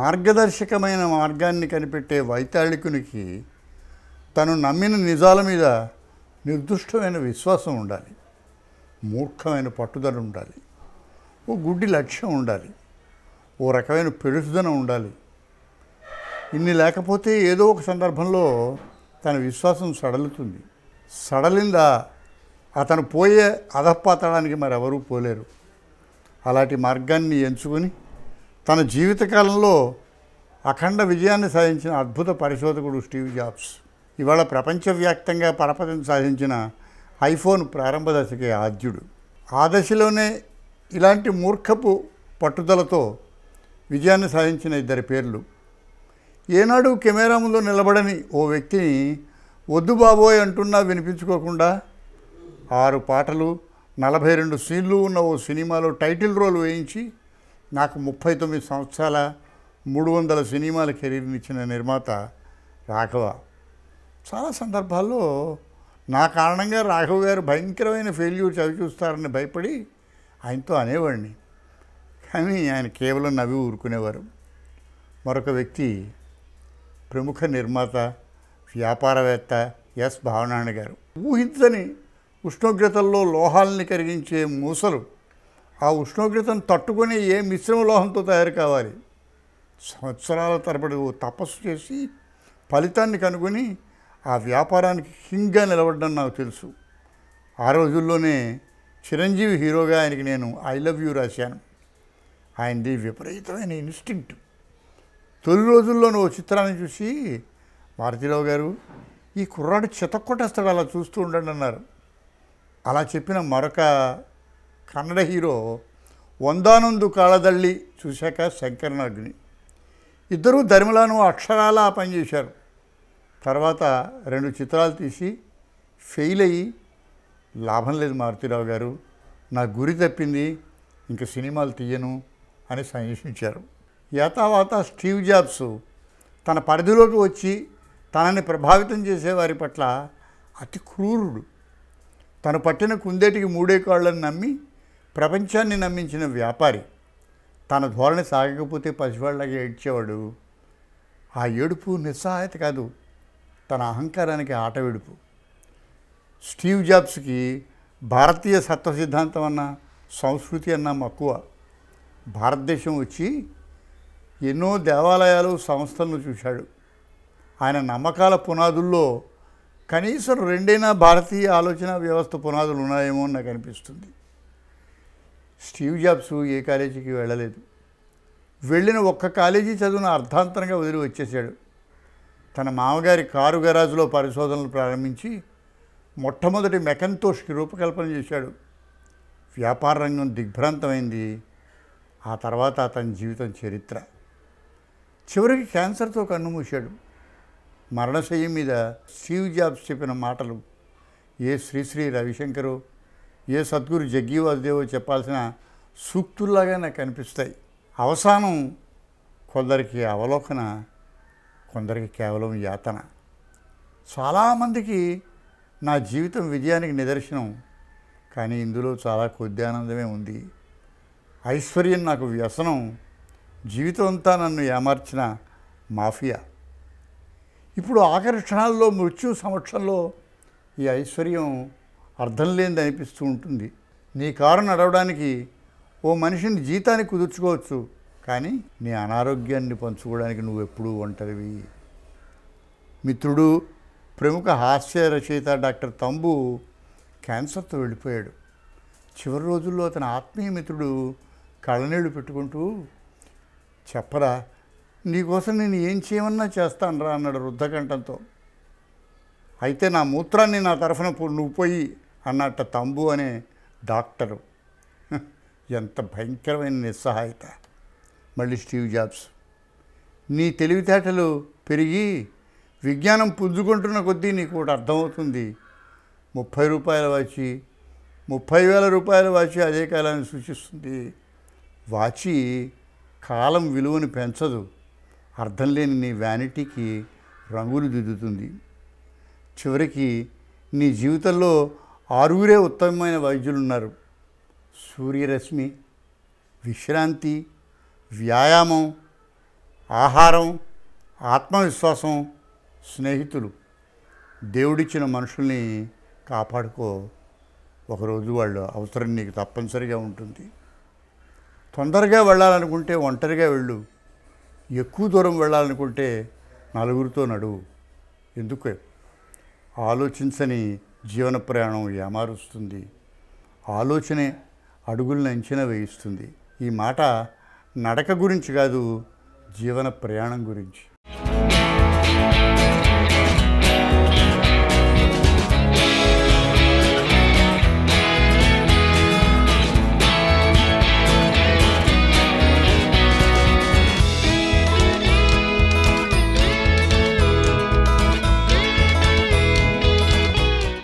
మార్గదర్శకమైన మార్గాన్ని కనిపెట్టే వైతాళికునికి తను నమ్మిన నిజాల మీద నిర్దుష్టమైన విశ్వాసం ఉండాలి, మూర్ఖమైన పట్టుదల ఉండాలి, ఓ గుడ్డి లక్ష్యం ఉండాలి, ఓ రకమైన పెడుసుదనం ఉండాలి. ఇన్ని లేకపోతే ఏదో ఒక సందర్భంలో తన విశ్వాసం సడలుతుంది. సడలిందా అతను పోయే అధపాతడానికి మరెవరూ పోలేరు. అలాంటి మార్గాన్ని ఎంచుకొని తన జీవితకాలంలో అఖండ విజయాన్ని సాధించిన అద్భుత పరిశోధకుడు స్టీవ్ జాబ్స్. ఇవాళ ప్రపంచవ్యాప్తంగా పరపతిని సాధించిన ఐఫోన్ ప్రారంభ దశకే ఆద్యుడు. ఆ దశలోనే ఇలాంటి మూర్ఖపు పట్టుదలతో విజయాన్ని సాధించిన ఇద్దరి పేర్లు. ఏనాడు కెమెరా ముందు నిలబడని ఓ వ్యక్తిని వద్దు బాబోయ్ అంటున్నా వినిపించుకోకుండా 6 పాటలు 42 సీన్లు ఉన్న ఓ సినిమాలో టైటిల్ రోల్ వేయించి నాకు 39 సంవత్సరాల 300 సినిమాల కెరీర్నిచ్చిన నిర్మాత రాఘవ. చాలా సందర్భాల్లో నా కారణంగా రాఘవ్ గారు భయంకరమైన ఫెయిల్యూర్ చవిచూస్తారని భయపడి ఆయనతో అనేవాడిని. కానీ ఆయన కేవలం నవ్వి ఊరుకునేవారు. మరొక వ్యక్తి ప్రముఖ నిర్మాత, వ్యాపారవేత్త ఎస్ భావనారాయణ గారు. ఊహించని ఉష్ణోగ్రతల్లో లోహాలని కరిగించే మూసలు ఆ ఉష్ణోగ్రతను తట్టుకొని ఏ మిశ్రమ లోహంతో తయారు కావాలి. సంవత్సరాల తరబడి ఓ తపస్సు చేసి ఫలితాన్ని కనుగొని ఆ వ్యాపారానికి కింగ్గా నిలబడ్డం నాకు తెలుసు. ఆ రోజుల్లోనే చిరంజీవి హీరోగా ఆయనకి నేను ఐ లవ్ యూ రాశాను. ఆయనది విపరీతమైన ఇన్స్టింక్ట్. తొలి రోజుల్లోనూ ఓ చిత్రాన్ని చూసి మారుతిరావు గారు ఈ కుర్రాడు చితక్కొట్టేస్తాడు, అలా చూస్తూ ఉండండి అన్నారు. అలా చెప్పిన మరొక కన్నడ హీరో వందానందు కాళదళ్ళి చూశాక శంకరనాగ్ని. ఇద్దరూ ధర్మలాను అక్షరాలా పనిచేశారు. తర్వాత 2 చిత్రాలు తీసి ఫెయిల్ అయ్యి లాభం లేదు మారుతిరావు గారు, నా గురి తప్పింది, ఇంక సినిమాలు తీయను అని సందేశించారు. యాతావాత స్టీవ్ జాబ్స్ తన పరిధిలోకి వచ్చి తనని ప్రభావితం చేసేవారి పట్ల అతి క్రూరుడు. తను పట్టిన కుందేటికి 3 కాళ్ళని నమ్మి ప్రపంచాన్ని నమ్మించిన వ్యాపారి. తన ధోరణి సాగకపోతే పసివాళ్ళగా ఏడ్చేవాడు. ఆ ఏడుపు నిస్సహాయత కాదు, తన అహంకారానికి ఆట విడుపు. స్టీవ్ జాబ్స్కి భారతీయ సత్వ సిద్ధాంతం అన్న సంస్కృతి అన్న మక్కువ. భారతదేశం వచ్చి ఎన్నో దేవాలయాలు సంస్థలను చూశాడు. ఆయన నమ్మకాల పునాదుల్లో కనీసం 2 భారతీయ ఆలోచన వ్యవస్థ పునాదులు ఉన్నాయేమో నాకు అనిపిస్తుంది. స్టీవ్ జాబ్స్ ఏ కాలేజీకి వెళ్ళలేదు. వెళ్ళిన ఒక్క కాలేజీ చదువును అర్ధాంతరంగా వదిలి వచ్చేసాడు. తన మామగారి కారు గరాజులో పరిశోధనలు ప్రారంభించి మొట్టమొదటి మెకంతోష్కి రూపకల్పన చేశాడు. వ్యాపార రంగం దిగ్భ్రాంతమైంది. ఆ తర్వాత అతని జీవితం చరిత్ర. చివరికి క్యాన్సర్తో కన్నుమూశాడు. మరణశయ్యం మీద స్టీవ్ జాబ్స్ చెప్పిన మాటలు ఏ శ్రీశ్రీ రవిశంకరో ఏ సద్గురు జగ్గి వాసుదేవో చెప్పాల్సిన సూక్తుల్లాగా నాకు అనిపిస్తాయి. అవసానం కొందరికి అవలోకన, కొందరికి కేవలం యాతన. చాలామందికి నా జీవితం విజయానికి నిదర్శనం, కానీ ఇందులో చాలా కొద్ది ఆనందమే ఉంది. ఐశ్వర్యం నాకు వ్యసనం, జీవితం అంతా నన్ను ఏమార్చిన మాఫియా. ఇప్పుడు ఆఖరి క్షణాల్లో మృత్యు సమక్షంలో ఈ ఐశ్వర్యం అర్థం లేనిది అనిపిస్తూ ఉంటుంది. నీ కారు నడవడానికి ఓ మనిషిని జీతానికి కుదుర్చుకోవచ్చు, కానీ నీ అనారోగ్యాన్ని పంచుకోవడానికి నువ్వెప్పుడూ ఒంటరివి. మిత్రుడు, ప్రముఖ హాస్య రచయిత డాక్టర్ తంబు క్యాన్సర్తో వెళ్ళిపోయాడు. చివరి రోజుల్లో అతని ఆత్మీయ మిత్రుడు కళ్ళనీళ్ళు పెట్టుకుంటూ, చెప్పరా, నీకోసం నేను ఏం చేయమన్నా చేస్తానురా అన్నాడు రుద్ధకంఠంతో. అయితే నా మూత్రాన్ని నా తరఫున నువ్వు పోయి అన్నట్ట తంబు అనే డాక్టరు. ఎంత భయంకరమైన నిస్సహాయత. మళ్ళీ స్టీవ్ జాబ్స్, నీ తెలివితేటలు పెరిగి విజ్ఞానం పుంజుకుంటున్న కొద్దీ నీకు ఒకటి అర్థమవుతుంది. 30 రూపాయల వాచి, 30,000 రూపాయల వాచి అదే కాలాన్ని సూచిస్తుంది. వాచి కాలం విలువను పెంచదు, అర్థం లేని నీ వ్యానిటీకి రంగులు దిద్దుతుంది. చివరికి నీ జీవితంలో 6 ఉత్తమమైన వైద్యులు ఉన్నారు. సూర్యరశ్మి, విశ్రాంతి, వ్యాయామం, ఆహారం, ఆత్మవిశ్వాసం, స్నేహితులు, దేవుడిచ్చిన మనుషుల్ని కాపాడుకో. ఒకరోజు వాళ్ళు అవసరం నీకు తప్పనిసరిగా ఉంటుంది. తొందరగా వెళ్ళాలనుకుంటే ఒంటరిగా వెళ్ళు. ఎక్కువ దూరం వెళ్ళాలనుకుంటే నలుగురితో నడువు. ఎందుకు? ఆలోచించని జీవన ప్రయాణం ఏమారుస్తుంది. ఆలోచనే అడుగులను అంచనా వేయిస్తుంది. ఈ మాట నడక గురించి కాదు, జీవన ప్రయాణం గురించి.